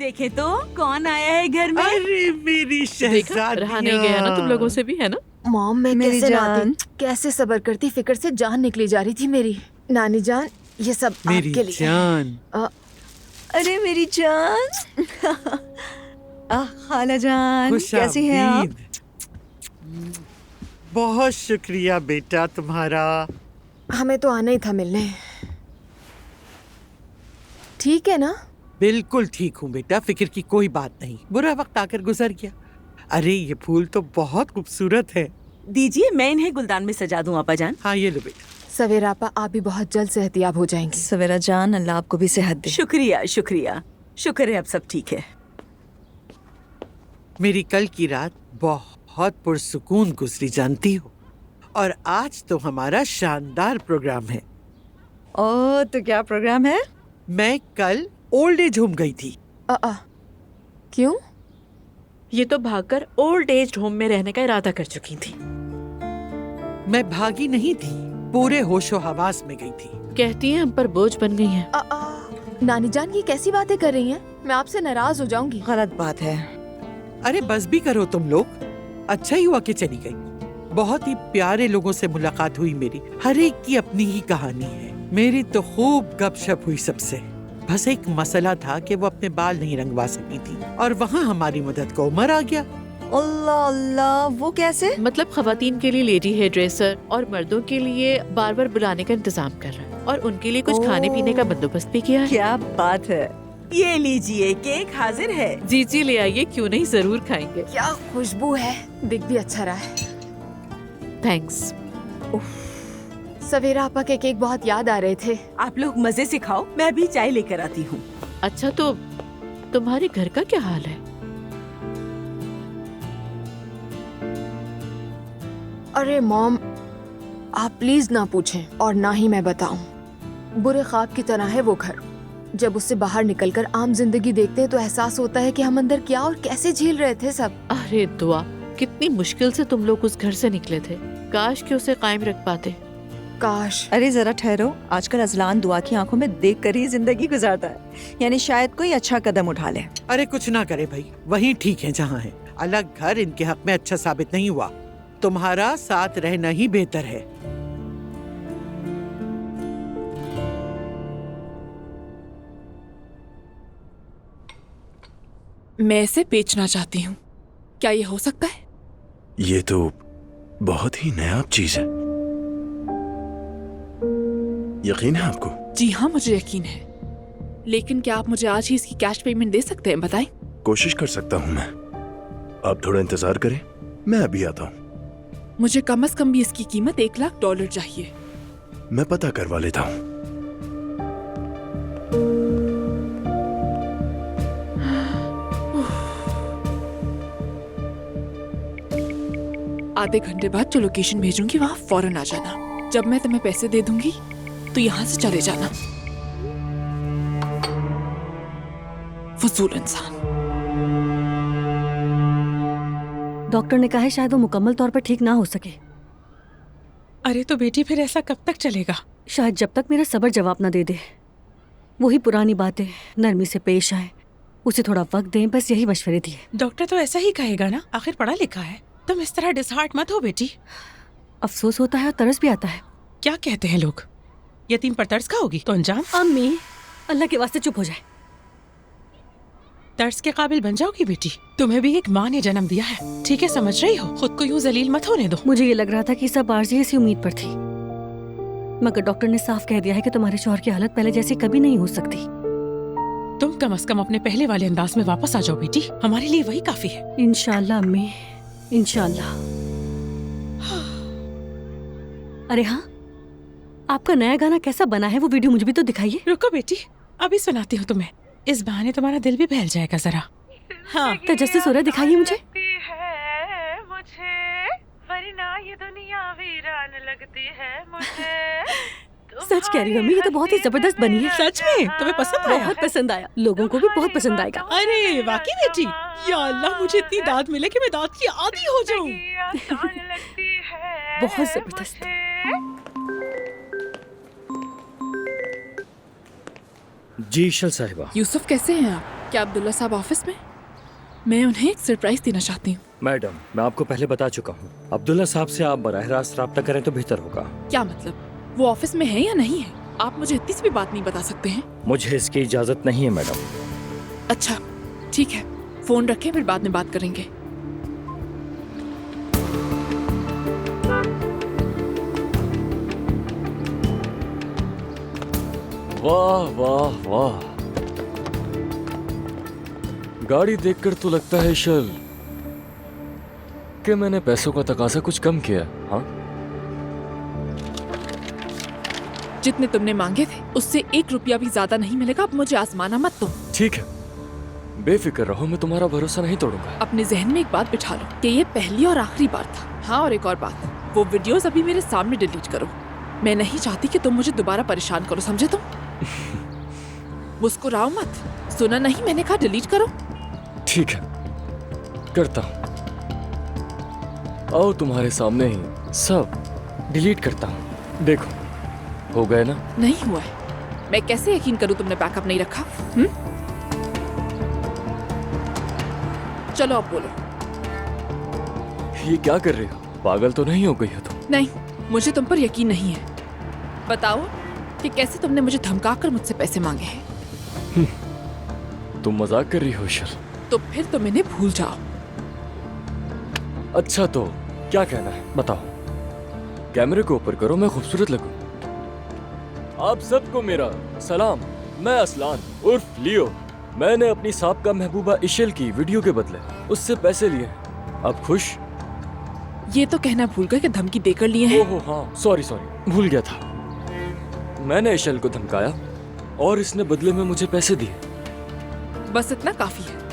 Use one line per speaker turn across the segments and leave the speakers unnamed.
देखे तो कौन आया है घर में।
अरे मेरी
देखा, रहा नहीं गया ना तुम लोगों से भी, है ना।
मॉम मैं
मेरी
कैसे
जान।
नाती, कैसे सब्र करती, फिक्र से जान निकली जा रही थी मेरी। नानी जान ये सब
मेरी
आपके लिए।
जान।
अरे मेरी जान। खाला जान कैसी हैं आप?
खुशामदीद। बहुत शुक्रिया बेटा तुम्हारा।
हमें तो आना ही था मिलने। ठीक है ना?
बिल्कुल ठीक हूँ बेटा, फिक्र की कोई बात नहीं। बुरा वक्त आकर गुजर गया। अरे ये फूल तो बहुत खूबसूरत है।
दीजिए मैं इन्हें गुलदान में सजा दूं आपा जान।
हाँ ये लो बेटा।
सवेरा आपा आप भी बहुत जल्द सेहतियाब हो जाएंगी।
सवेरा जान अल्लाह आपको भी सेहत दे।
शुक्रिया शुक्रिया, शुक्र है अब सब ठीक है।
मेरी कल की रात बहुत पुरसुकून गुजरी जानती हो, और आज तो हमारा शानदार प्रोग्राम है।
ओ तो क्या प्रोग्राम है?
मैं कल ओल्ड एज होम गई थी।
क्यों?
ये तो भागकर ओल्ड एज होम में रहने का इरादा कर चुकी थी।
मैं भागी नहीं थी, पूरे होशो हवास में गई थी।
कहती हैं हम पर बोझ बन गई हैं।
नानी जान ये कैसी बातें कर रही हैं? मैं आपसे नाराज हो जाऊंगी।
गलत बात है।
अरे बस भी करो तुम लोग। अच्छा ही हुआ कि चली गई। बहुत ही प्यारे लोगों से मुलाकात हुई मेरी। हर एक की अपनी ही कहानी है। मेरी तो खूब गपशप हुई सबसे। बस एक मसला था कि वो अपने बाल नहीं रंगवा सकी थी, और वहाँ हमारी मदद को उमर आ गया।
अल्लाह अल्लाह, वो कैसे?
मतलब खवातीन के लिए लेडी हेयर ड्रेसर और मर्दों के लिए बार बार बुलाने का इंतजाम कर रहा है, और उनके लिए कुछ खाने पीने का बंदोबस्त भी किया है।
क्या बात है।
ये लीजिए केक हाजिर है।
जी जी ले आइए, क्यों नहीं, जरूर खाएंगे।
क्या खुशबू है, दिख भी अच्छा रहा है।
थैंक्स।
सवेरा आपा के केक बहुत याद आ रहे थे।
आप लोग मजे से खाओ, मैं अभी चाय लेकर आती हूँ।
अच्छा तो तुम्हारे घर का क्या हाल है?
अरे मॉम आप प्लीज ना पूछें और ना ही मैं बताऊं। बुरे ख्वाब की तरह है वो घर। जब उससे बाहर निकलकर आम जिंदगी देखते हैं तो एहसास होता है कि हम अंदर क्या और कैसे झेल रहे थे सब।
अरे दुआ, कितनी मुश्किल से तुम लोग उस घर से निकले थे। काश कि उसे कायम रख पाते।
काश।
अरे जरा ठहरो, आजकल अजलान दुआ की आंखों में देख कर ही जिंदगी गुजारता है, यानी शायद कोई अच्छा कदम उठा ले।
अरे कुछ ना करे भाई, वहीं ठीक है जहाँ है। अलग घर इनके हक में अच्छा साबित नहीं हुआ। तुम्हारा साथ रहना ही बेहतर है।
मैं इसे बेचना चाहती हूँ, क्या ये हो सकता है?
ये तो बहुत ही नायाब चीज है। यकीन है आपको?
जी हाँ मुझे यकीन है, लेकिन क्या आप मुझे आज ही इसकी कैश पेमेंट दे सकते हैं? बताएं।
कोशिश कर सकता हूँ मैं। आप थोड़ा इंतजार करें, मैं अभी आता हूँ।
मुझे कम से कम भी इसकी कीमत $1,00,000 चाहिए।
मैं पता करवा लेता हूँ।
आधे घंटे बाद जो लोकेशन भेजूंगी वहाँ फौरन आ जाना। जब मैं तुम्हें पैसे दे दूंगी तो यहाँ से चले जाना। फजूल इंसान।
डॉक्टर ने कहा है शायद वो मुकम्मल तौर पर ठीक ना हो सके।
अरे तो बेटी फिर ऐसा कब तक चलेगा?
शायद जब तक मेरा सब्र जवाब ना दे दे। वही पुरानी बातें, नरमी से पेश आए, उसे थोड़ा वक्त दें, बस यही मशवरे दिए।
डॉक्टर तो ऐसा ही कहेगा ना, आखिर पढ़ा लिखा है। तुम इस तरह डिसहार्ट मत हो बेटी।
अफसोस होता है और तरस भी आता है।
क्या कहते हैं लोग, यतीम पर तरस खाओगी तो अंजाम?
अम्मी अल्लाह के वास्ते चुप हो जाए।
तर्स के काबिल बन जाओगी बेटी। तुम्हें भी एक माँ ने जन्म दिया है, ठीक है, समझ रही हो? खुद को यूं जलील मत होने दो।
मुझे ये लग रहा था कि सब आरज़ी इसी उम्मीद पर थी, मगर डॉक्टर ने साफ कह दिया है कि तुम्हारे शौहर की हालत पहले जैसी कभी नहीं हो सकती।
तुम कम से कम अपने पहले वाले अंदाज में वापस आ जाओ बेटी, हमारे लिए वही काफी है।
इंशाल्लाह अम्मी, इंशाल्लाह। अरे हाँ, आपका नया गाना कैसा बना है, वो वीडियो मुझे भी तो दिखाइए।
रुको बेटी, अभी सुनाती हूँ तुम्हें। इस बहाने तुम्हारा दिल भी बहल जाएगा जरा। हाँ
तो जैसे सूरज दिखाइए मुझे।
वरना ये दुनिया वीरान लगती है मुझे।
सच कह रही हूँ अम्मी, ये तो बहुत ही जबरदस्त बनी है।
सच में? तुम्हें पसंद आया?
बहुत पसंद आया, लोगों को भी बहुत पसंद आएगा।
अरे वाकई बेटी, या अल्लाह मुझे इतनी दाद मिले कि मैं दाद की आदी हो जाऊं।
बहुत जबरदस्त।
जी शल साहिबा।
यूसुफ कैसे हैं आप? क्या अब्दुल्ला साहब ऑफिस में? मैं उन्हें एक सरप्राइज देना चाहती हूँ।
मैडम, मैं आपको पहले बता चुका हूँ, अब्दुल्ला साहब से आप बराह रास्त रब्ता करें तो बेहतर होगा।
क्या मतलब, वो ऑफिस में है या नहीं है? आप मुझे इतनी सी भी बात नहीं बता सकते हैं?
मुझे इसकी इजाजत नहीं है मैडम।
अच्छा ठीक है, फोन रखें, फिर बाद में बात करेंगे।
वाह वाह वाह, गाड़ी देखकर तो लगता है शल कि मैंने पैसों का तकाजा कुछ कम किया। हाँ,
जितने तुमने मांगे थे उससे 1 रुपया भी ज्यादा नहीं मिलेगा। अब मुझे आजमाना मत दो।
ठीक है, बेफिक्र रहो, मैं तुम्हारा भरोसा नहीं तोड़ूंगा।
अपने जहन में एक बात बिठा लो कि ये पहली और आखिरी बार था। हाँ, और एक और बात, वो वीडियोस अभी मेरे सामने डिलीट करो। मैं नहीं चाहती कि तुम मुझे दोबारा परेशान करो, समझे तुम? मुस्कुराओ मत। सुना नहीं, मैंने कहा डिलीट करो।
ठीक है, करता हूँ। आओ तुम्हारे सामने ही सब डिलीट करता हूँ। देखो, हो गए ना?
नहीं हुआ है। मैं कैसे यकीन करूँ तुमने बैकअप नहीं रखा? चलो अब बोलो।
ये क्या कर रही हो? पागल तो नहीं हो गई हो तुम?
नहीं, मुझे तुम पर यकीन नहीं है। बताओ कि कैसे तुमने मुझे धमकाकर मुझसे पैसे मांगे हैं?
तुम मजाक कर रही हो शल?
तो फिर तुम इन्हें भूल जाओ।
अच्छा तो क्या कहना है बताओ। कैमरे को ऊपर करो, मैं खूबसूरत लगूं। आप सबको मेरा सलाम। मैं असलान उर्फ लियो। मैंने अपनी साबका महबूबा इशल की वीडियो के बदले उससे पैसे लिए। अब खुश?
ये तो कहना भूल गए कि धमकी देकर लिए हैं।
ओहो हाँ, सॉरी भूल गया था। मैंने इशल को धमकाया और इसने बदले में मुझे पैसे दिए।
बस इतना काफी है।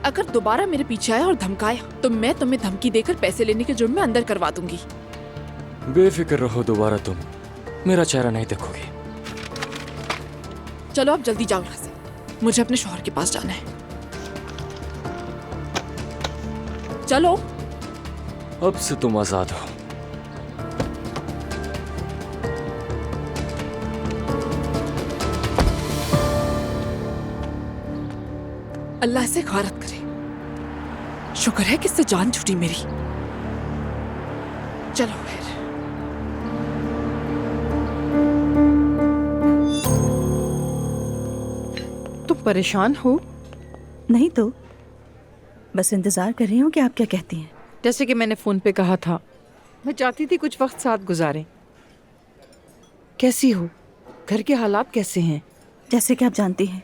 अगर दोबारा मेरे पीछे आया और धमकाया तो मैं तुम्हें धमकी देकर पैसे लेने के जुर्म में अंदर करवा दूंगी।
बेफिक्र रहो, दोबारा तुम मेरा चेहरा नहीं देखोगी।
चलो अब जल्दी जाओ यहाँ से, मुझे अपने शौहर के पास जाना है। चलो।
अब से तुम आजाद हो।
अल्लाह से खारत करे। शुक्र है कि इससे जान छूटी मेरी। चलो फिर।
तुम परेशान हो?
नहीं तो बस इंतजार कर रही हूँ कि आप क्या कहती हैं।
जैसे कि मैंने फोन पे कहा था, मैं चाहती थी कुछ वक्त साथ गुजारें। कैसी हो? घर के हालात कैसे हैं?
जैसे कि आप जानती हैं,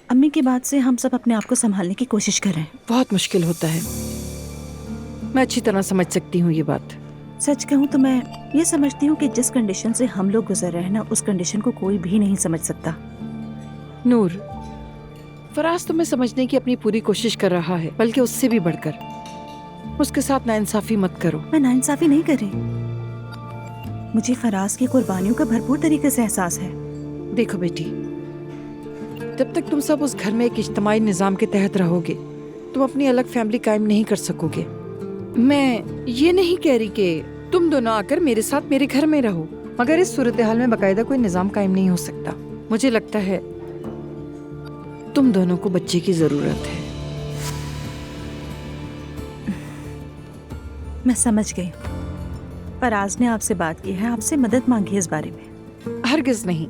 अम्मी के बाद से हम सब अपने आप को संभालने की कोशिश कर रहे हैं।
बहुत मुश्किल होता है, मैं अच्छी तरह समझ सकती हूँ ये बात।
सच कहूँ तो मैं ये समझती हूँ कि जिस कंडीशन से हम लोग गुजर रहे हैं ना, उस कंडीशन को कोई भी नहीं समझ सकता।
नूर, फराज तुम्हें समझने की अपनी पूरी कोशिश कर रहा है, बल्कि उससे भी बढ़कर। उसके साथ नाइंसाफी मत करो।
मैं नाइंसाफी नहीं कर रही, मुझे फराज की कुर्बानियों का भरपूर तरीके से एहसास है।
देखो बेटी, जब तक तुम सब उस घर में एक इज्तिमाई निज़ाम के तहत रहोगे, तुम अपनी अलग फैमिली कायम नहीं कर सकोगे। मैं ये नहीं कह रही कि तुम दोनों आकर मेरे साथ मेरे घर में रहो, मगर इस सूरत हाल में बाकायदा कोई निज़ाम कायम नहीं हो सकता। मुझे लगता है तुम दोनों को बच्चे की जरूरत है।
मैं समझ गई। फराज ने आपसे बात की है, आपसे मदद मांगी है इस बारे में।
हरगिज नहीं,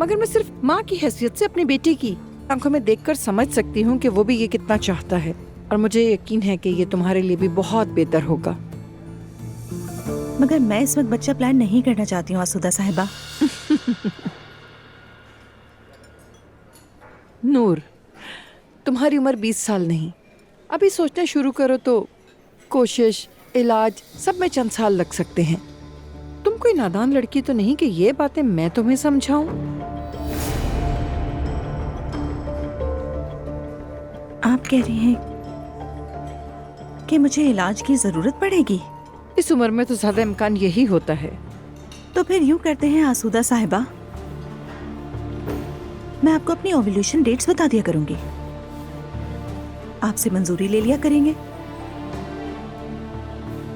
मगर मैं सिर्फ माँ की हैसियत से अपनी बेटी की आंखों में देखकर समझ सकती हूँ कि वो भी ये कितना चाहता है, और मुझे यकीन है कि ये तुम्हारे लिए भी बहुत बेहतर होगा।
मगर मैं इस वक्त बच्चा प्लान नहीं करना चाहती हूँ आसूदा साहिबा।
नूर, तुम्हारी उम्र 20 साल नहीं, अभी सोचना शुरू करो तो कोशिश, इलाज सब में चंद साल लग सकते हैं। तुम कोई नादान लड़की तो नहीं कि ये बातें मैं तुम्हें समझाऊं।
आप कह रही हैं कि मुझे इलाज की जरूरत पड़ेगी?
इस उम्र में तो ज्यादा इम्कान यही होता है।
तो फिर यूं करते हैं आसूदा साहिबा, मैं आपको अपनी ओव्यूलेशन डेट्स बता दिया करूंगी, आपसे मंजूरी ले लिया करेंगे,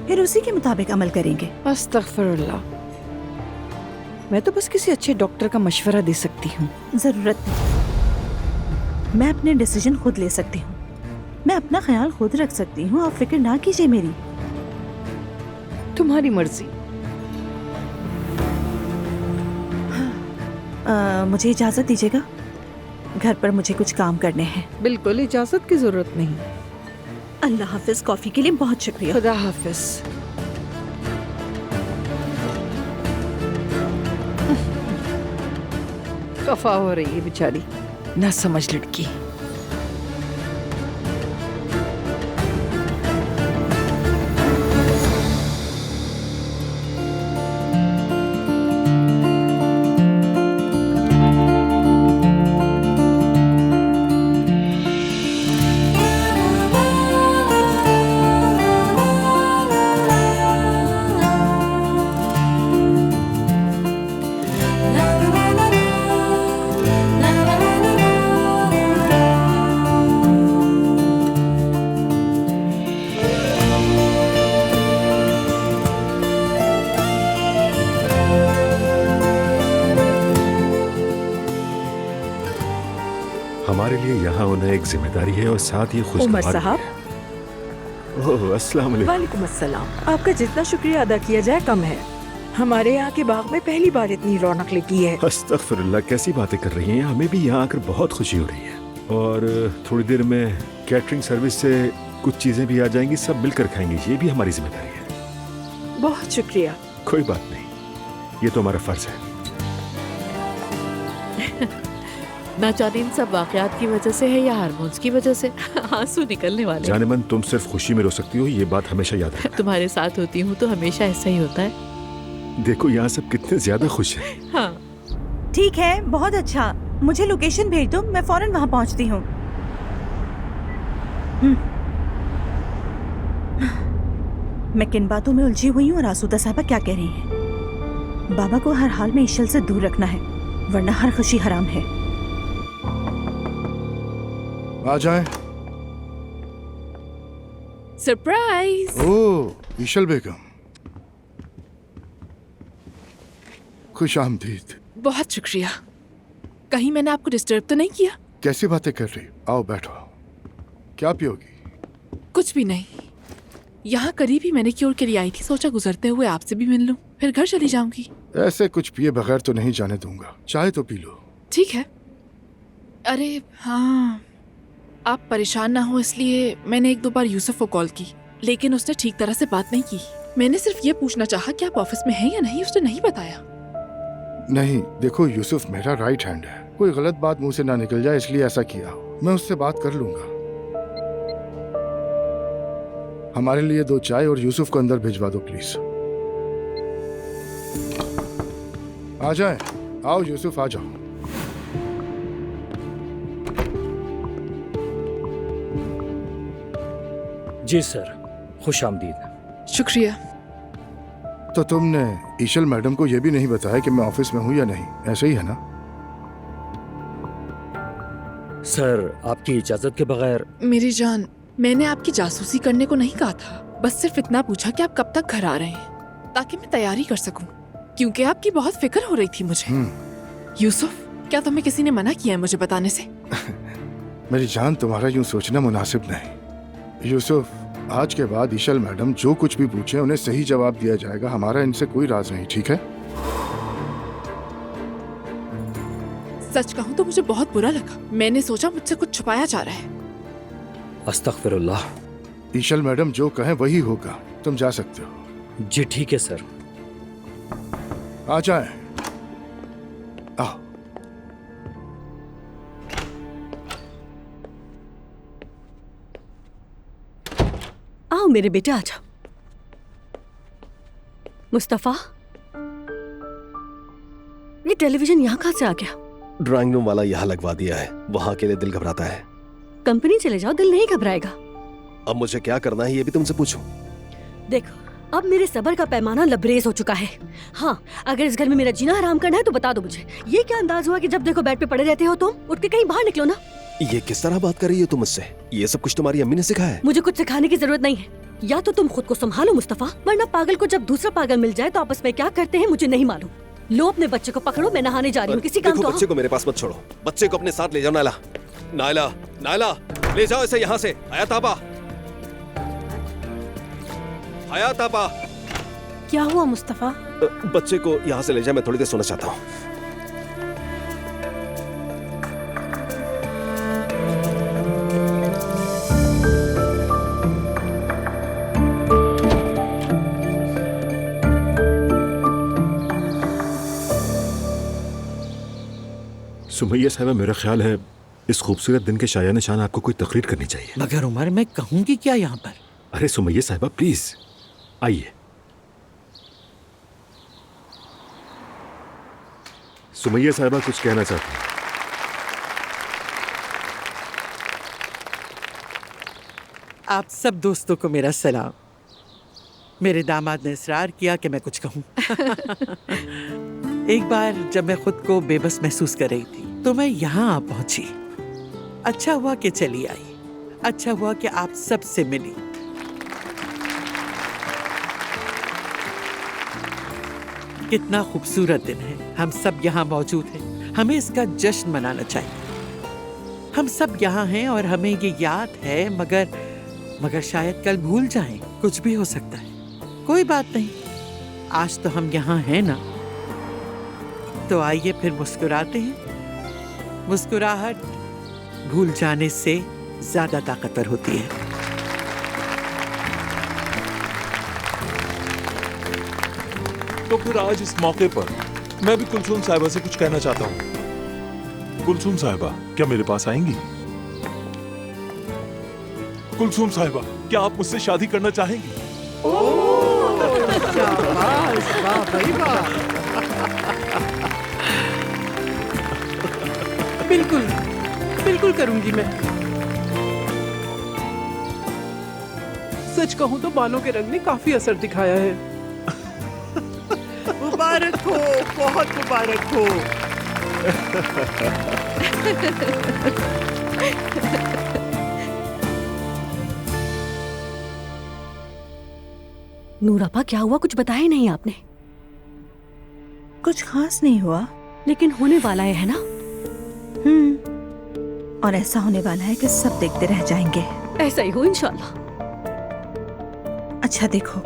फिर उसी के मुताबिक अमल करेंगे।
अस्तगफिरुल्लाह, मैं तो बस किसी अच्छे डॉक्टर का मशवरा दे सकती हूँ।
जरूरत नहीं,
मैं अपने डिसीजन खुद ले सकती हूँ, मैं अपना ख्याल खुद रख सकती हूँ, आप फिक्र ना कीजिए मेरी।
तुम्हारी मर्जी।
मुझे इजाजत दीजिएगा, घर पर मुझे कुछ काम करने हैं।
बिल्कुल इजाजत की जरूरत नहीं।
अल्लाह हाफिज, कॉफी के लिए बहुत शुक्रिया।
खुदा हाफिज। खफा हो रही है बेचारी, ना समझ लड़की।
हमारे लिए यहाँ होना एक जिम्मेदारी है और साथ ही खुश।
उमर साहब।
ओह, अस्सलाम वालेकुम।
वालेकुम अस्सलाम। आपका जितना शुक्रिया अदा किया जाए कम है। हमारे यहाँ के बाग में पहली बार इतनी रौनक लगी है।
अस्तगफिरुल्लाह, कैसी बातें कर रही हैं। हमें भी यहाँ आकर बहुत खुशी हो रही है और थोड़ी देर में कैटरिंग सर्विस से कुछ चीजें भी आ जाएंगी, सब मिलकर खाएंगे। ये भी हमारी जिम्मेदारी है।
बहुत शुक्रिया।
कोई बात नहीं, ये तो हमारा फर्ज है।
ना जाने इन सब वाकयात की वजह से है या हार्मोन्स की वजह से आंसू निकलने वाले।
जाने मन, तुम सिर्फ खुशी में रो सकती हो, ये बात हमेशा याद रखना।
तुम्हारे साथ होती हूँ तो हमेशा ऐसा ही होता है।
देखो यहाँ सब कितने ज्यादा खुश हैं।
हाँ
ठीक है, बहुत अच्छा। मुझे लोकेशन भेज दो, मैं फौरन वहाँ पहुँचती हूँ। मैं किन बातों में उलझी हुई हूँ और आसूदा साहबा क्या कह रही हैं? बाबा को हर हाल में इशल से दूर रखना है, वरना हर खुशी हराम है।
आ जाएं।
सरप्राइज।
ओह, ईशल बेगम, खुश आमदीद।
बहुत शुक्रिया। कहीं मैंने आपको डिस्टर्ब तो नहीं किया?
कैसी बातें कर रही? आओ बैठो। क्या पियोगी?
कुछ भी नहीं, यहाँ करीब ही मैनिक्योर के लिए आई थी, सोचा गुजरते हुए आपसे भी मिल लूं, फिर घर चली जाऊंगी।
ऐसे कुछ पिए बगैर तो नहीं जाने दूंगा, चाहे तो पी लो।
ठीक है। अरे हाँ, आप परेशान ना हो इसलिए मैंने 1-2 बार यूसुफ को कॉल की, लेकिन उसने ठीक तरह से बात नहीं की। मैंने सिर्फ ये पूछना चाहा कि आप ऑफिस में हैं या नहीं, उसने नहीं बताया।
नहीं, देखो यूसुफ मेरा राइट हैंड है, कोई गलत बात मुंह से ना निकल जाए इसलिए ऐसा किया। मैं उससे बात कर लूंगा। हमारे लिए 2 चाय और यूसुफ को अंदर भिजवा दो प्लीज। आ जाए। आओ यूसुफ, आ जाओ।
जी सर, खुश आमदीद।
शुक्रिया।
तो तुमने ईशल मैडम को यह भी नहीं बताया कि मैं ऑफिस में हूं या नहीं, ऐसे ही है ना?
सर, आपकी इजाजत के बगैर।
मेरी जान, मैंने आपकी जासूसी करने को नहीं कहा था, बस सिर्फ इतना पूछा कि आप कब तक घर आ रहे हैं, ताकि मैं तैयारी कर सकूं, क्योंकि आपकी बहुत फिक्र हो रही थी मुझे। यूसुफ, क्या तुम्हें किसी ने मना किया है मुझे बताने से?
मेरी जान, तुम्हारा यूं सोचना मुनासिब नहीं। यूसुफ, आज के बाद ईशल मैडम जो कुछ भी पूछे उन्हें सही जवाब दिया जाएगा। हमारा इनसे कोई राज नहीं, ठीक है?
सच कहूं तो मुझे बहुत बुरा लगा। मैंने सोचा मुझसे कुछ छुपाया जा रहा है।
अस्तगफिरुल्लाह।
ईशल मैडम जो कहें वही होगा, तुम जा सकते हो।
जी ठीक है सर।
आ जाए। आओ।
आओ मेरे बेटे, आ जाओ। मुस्तफा, ये टेलीविजन यहाँ कहाँ से आ गया?
ड्राइंग रूम वाला यहाँ लगवा दिया है, वहाँ के लिए दिल घबराता है।
कंपनी चले जाओ, दिल नहीं घबराएगा।
अब मुझे क्या करना है ये भी तुमसे पूछूं?
देखो, अब मेरे सब्र का पैमाना लबरेज हो चुका है। हाँ, अगर इस घर में मेरा जीना हराम करना है तो बता दो मुझे। ये क्या अंदाज हुआ कि जब देखो बेड पे पड़े रहते हो तुम? उठ के कहीं बाहर निकलो ना।
ये किस तरह बात कर रही हो तुम मुझसे? ये सब कुछ तुम्हारी अम्मी ने सिखाया है?
मुझे कुछ सिखाने की जरूरत नहीं है। या तो तुम खुद को संभालो मुस्तफा, वरना पागल को जब दूसरा पागल मिल जाए तो आपस में क्या करते हैं मुझे नहीं मालूम। लो अपने बच्चे को पकड़ो, मैं नहाने जा रही हूँ। किसी काम का
बच्चे को मेरे पास मत छोड़ो, बच्चे को अपने साथ ले जाओ। नाला,
नायला, नायला, ले जाओ इसे यहाँ से। हयात आपा, हयात आपा।
क्या हुआ मुस्तफा?
बच्चे को यहाँ से ले जाए, मैं थोड़ी देर सोना चाहता हूँ।
सुमैया साहिबा, मेरा ख्याल है इस खूबसूरत दिन के शाया निशान आपको कोई तकरीर करनी चाहिए।
मगर उमर, मैं कहूंगी क्या यहाँ पर?
अरे सुमैया साहिबा प्लीज आइए। सुमैया साहिबा कुछ कहना चाहती हैं।
आप सब दोस्तों को मेरा सलाम। मेरे दामाद ने इसरार किया कि मैं कुछ कहूँ। एक बार जब मैं खुद को बेबस महसूस कर रही थी तो मैं यहाँ आ पहुंची। अच्छा हुआ कि चली आई, अच्छा हुआ कि आप सब से मिली। कितना खूबसूरत दिन है, हम सब यहाँ मौजूद हैं। हमें इसका जश्न मनाना चाहिए। हम सब यहाँ हैं और हमें ये याद है, मगर शायद कल भूल जाएं। कुछ भी हो सकता है। कोई बात नहीं, आज तो हम यहाँ हैं ना। तो आइए फिर मुस्कुराते हैं। मुस्कुराहट भूल जाने से ज्यादा ताकतवर होती है।
तो फिर आज इस मौके पर मैं भी कुलसूम साहिबा से कुछ कहना चाहता हूँ। कुलसूम साहिबा, क्या मेरे पास आएंगी? कुलसूम साहिबा, क्या आप मुझसे शादी करना चाहेंगी?
शाबाश, वाह भाई वाह।
बिल्कुल बिल्कुल करूंगी मैं। सच कहूं तो बालों के रंग ने काफी असर दिखाया है।
मुबारक हो, बहुत मुबारक हो।
नूरापा, क्या हुआ? कुछ बताया ही नहीं आपने।
कुछ खास नहीं हुआ,
लेकिन होने वाला है ना?
और ऐसा होने वाला है कि सब देखते रह जाएंगे।
ऐसा ही हो इंशाल्लाह।
अच्छा देखो,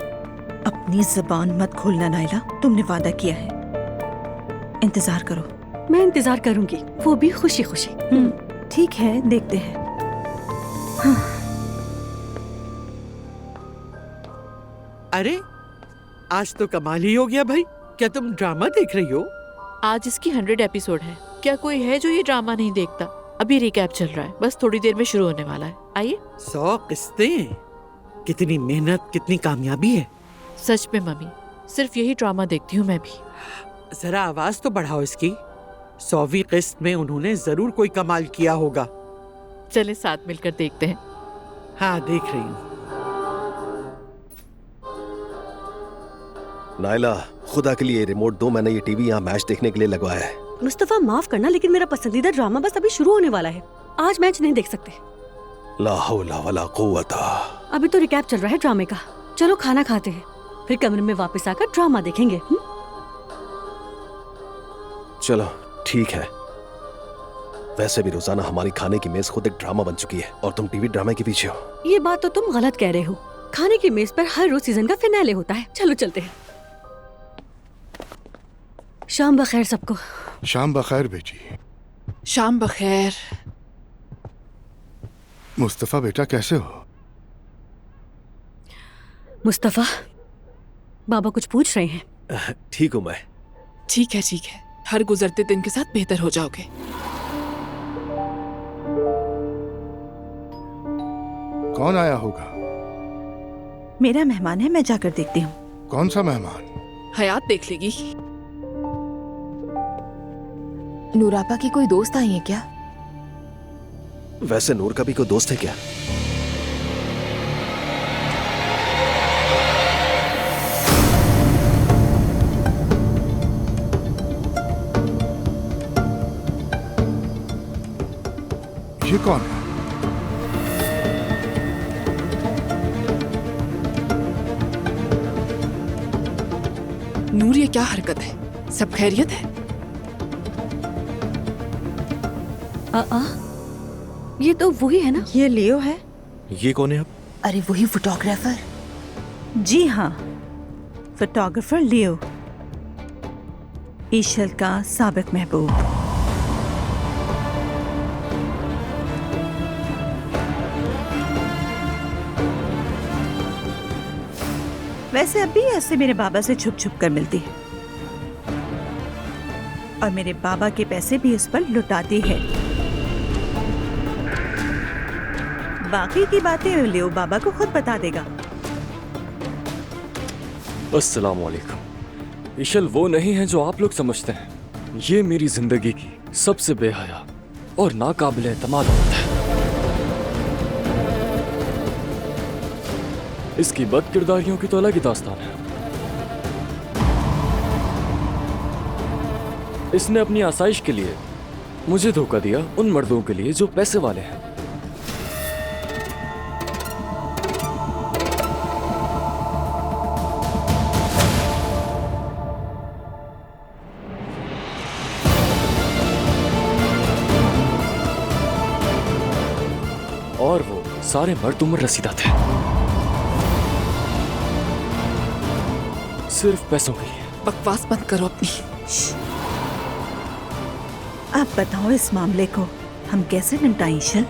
अपनी जुबान मत खोलना नाइला, तुमने वादा किया है। इंतजार करो।
मैं इंतजार करूंगी, वो भी खुशी खुशी।
ठीक है, देखते हैं।
अरे आज तो कमाल ही हो गया भाई। क्या तुम ड्रामा देख रही हो?
आज इसकी 100 एपिसोड है। क्या कोई है जो ये ड्रामा नहीं देखता? अभी रिकैप चल रहा है, बस थोड़ी देर में शुरू होने वाला है। आइए।
100 किस्तें, कितनी मेहनत, कितनी कामयाबी है।
सच में मम्मी, सिर्फ यही ड्रामा देखती हूँ मैं भी।
जरा आवाज तो बढ़ाओ इसकी। 100वीं किस्त में उन्होंने जरूर कोई कमाल किया होगा।
चले साथ मिलकर देखते हैं।
हाँ, देख रही हूँ।
नायला, खुदा के लिए रिमोट दो, मैंने ये टीवी यहाँ मैच देखने के लिए लगवाया है।
मुस्तफा माफ करना, लेकिन मेरा पसंदीदा ड्रामा बस अभी शुरू होने वाला है। आज मैच नहीं देख सकते।
ला हौला वला कुव्वता।
अभी तो रिकैप चल रहा है ड्रामे का। चलो खाना खाते हैं, फिर कमरे में वापस आकर ड्रामा देखेंगे।
चलो ठीक है। वैसे भी रोजाना हमारी खाने की मेज खुद एक ड्रामा बन चुकी है और तुम टीवी ड्रामे के पीछे हो।
ये बात तो तुम गलत कह रहे हो। खाने की मेज पर हर रोज सीजन का फिनाले होता है। चलो चलते हैं। शाम बखैर सबको।
शाम बखैर बेटी।
शाम बखैर।
मुस्तफा बेटा, कैसे हो?
मुस्तफा, बाबा कुछ पूछ रहे हैं।
ठीक हूँ मैं।
ठीक है ठीक है, हर गुजरते दिन के साथ बेहतर हो जाओगे।
कौन आया होगा?
मेरा मेहमान है, मैं जाकर देखती हूँ।
कौन सा मेहमान?
हयात देख लेगी।
नूरापा की कोई दोस्त आई है क्या?
वैसे नूर का भी कोई दोस्त है क्या?
ये कौन है?
नूर, ये क्या हरकत है? सब खैरियत है?
ये तो वही है ना?
ये लियो है।
ये कौन है अब?
अरे वही फोटोग्राफर।
जी हाँ, फोटोग्राफर लियो, ईशल का साबिक महबूब। वैसे अब भी ऐसे मेरे बाबा से छुप छुप कर मिलती है और मेरे बाबा के पैसे भी उस पर लुटाती है। बाकी की बातें लियो बाबा को खुद बता देगा।
अस्सलाम वालेकुम। इशल वो नहीं है जो आप लोग समझते हैं। ये मेरी जिंदगी की सबसे बेहया और नाकाबिल एतमाद औरत है। इसकी बदकिरदारियों की तो अलग ही दास्तान है। इसने अपनी आसाइश के लिए मुझे धोखा दिया उन मर्दों के लिए जो पैसे वाले हैं। और वो सारे मर्द उम्र रसीदा थे, सिर्फ पैसों के लिए।
बकवास बंद करो अपनी।
आप बताओ इस मामले को हम कैसे निपटाएं ईशल?